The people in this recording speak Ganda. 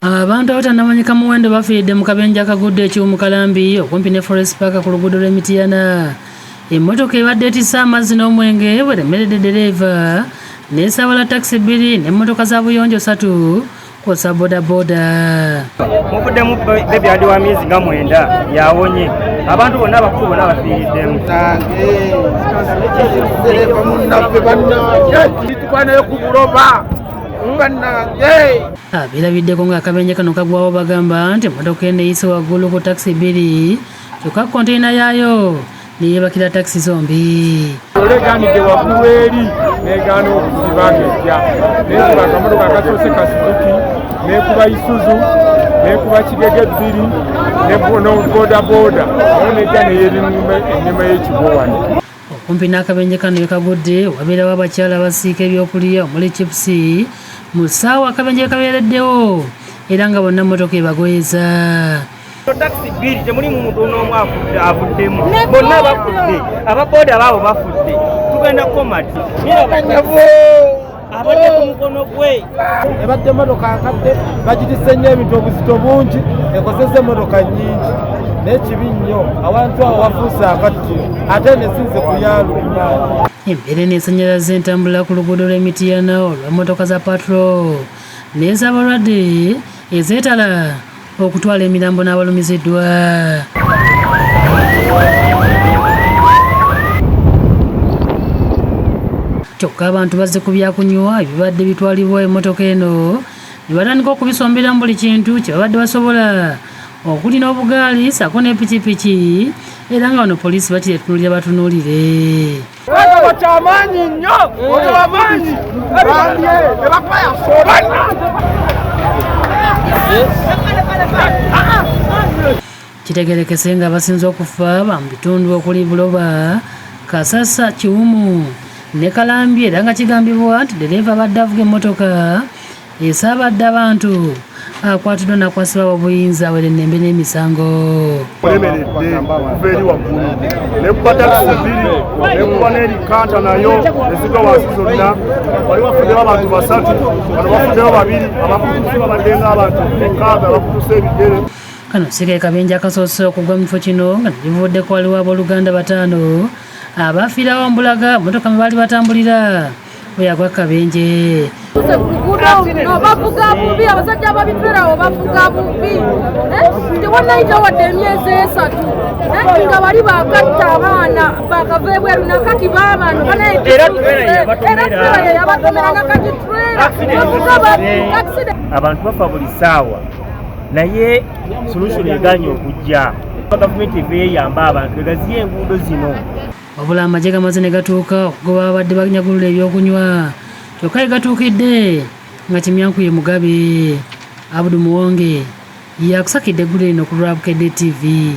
Abantu abatannamanyika muwendo bafiiridde mu kabenje akagudde eky'omukalambi okumpi ne Forest Park ku luguudo lw'Emityana. Emmotoka ebadde etisse amazzi n'omwenge bweremeredde ddereeva n'esaabala takisi 2 n'emmotoka za buyonjo 3 kw'ossa bodaboda. Muvuddemu bebi adi wa myezi nga 9 yawonye. Abantu bonna abakulu bonna bafiiriddemu. Ddereeva munnaffe bannange tukwaneyo ku buloba bannange. Abirabiddeko ng'akabenje kano kagwawo bagamba nti emmotoka eno eyise waggulu ku takisi 2 kyokka konteyina yaayo neyeebakira takisi zombi. Oleganidde waggulu eri negaana okusiba ng'ejja nekuba akamotoka akasoose ka Suzuki nekuba Isuzu nekuba Kigege 2 ne bodaboda nayo nejja neyeri ennyuma y'ekigo wano. Okumpi n'akabenje kano yekagudde wabeerawo abakyala abasiika ebyokulya omuli chipusi mu ssaawa akabenje kabeereddewo era nga bonna mmotoka ebagoyeza. Takisi 2 temulimu muntu n'omu avuddemu, bonna bafudde, ababoda baabo bafudde. Tugenda komati abadde ku mukono gwe ebadde emmotoka nkadde bagitisse nnyo ebintu obuzito bungi ekosesa emmotoka nnyingi n'ekibi nnyo abantu awo wafuuse akattu ate nesinze kuyaaluma. Embeera n'ensannyalaza entambula ku luguudo lw'Emityana olw'emmotoka za patro n'ez'abalwadde ezeetala okutwala emirambo n'abalumiziddwa. Kyokka abantu bazze ku byakunywa ebibadde bitwalibwa emmotoka eno ne batandika okubisombera mu buli kintu kye babadde basobola okuli n'obugaali ssaako ne pikipiki era nga wano poliisi bakiretunulira batunuulire. Kyamaanyi nnyo olw'amaanyi kitegerekese nga abasinze okufa ba mu bitundu okuli Buloba, Kasasa, Kiwumu ne Kalambi era nga kigambibwa nti ddereeva abadde avuga emmotoka esaabadde abantu akwatiddwa n'akwasibwa obuyinza awere ennembe n'emisango. Olemeredde kuva eri waggulu nekuba takisi 2 nekuba n'erikanta nayo ezigwa wansi zonna wali wafuddewo abantu 3 wano bafuddewo 2 abakutusi babadde ng'abantu 6 abakutusa ebigere. Kano si ke kabenje akasoose okugwa mu kifo kino nga nekivuddeko waliwo abooluganda 5 abafiirawo mbulaga mmotoka mwe baali batambulira bwe yagwa kabenje. Bavuga bubi abasajja ababitwerawo bavuga bubi tewannayita wadde emyezi 3 nga bali bagatta abaana bakava ebweru nakati baabano yabatomera nakati abantu bafa buli ssaawa naye solution eganye okujja gavumenti eva eyamba abantu egaziya enguudo zino. Wabula amagye gamaze ne gatuuka okugoba abadde banyagulula ebyokunywa kyokka egatuukidde nga Kimyanku ye Mugabe. Abdul Muwonge yakusakidde eggulu lino ku Lwabukedde TV.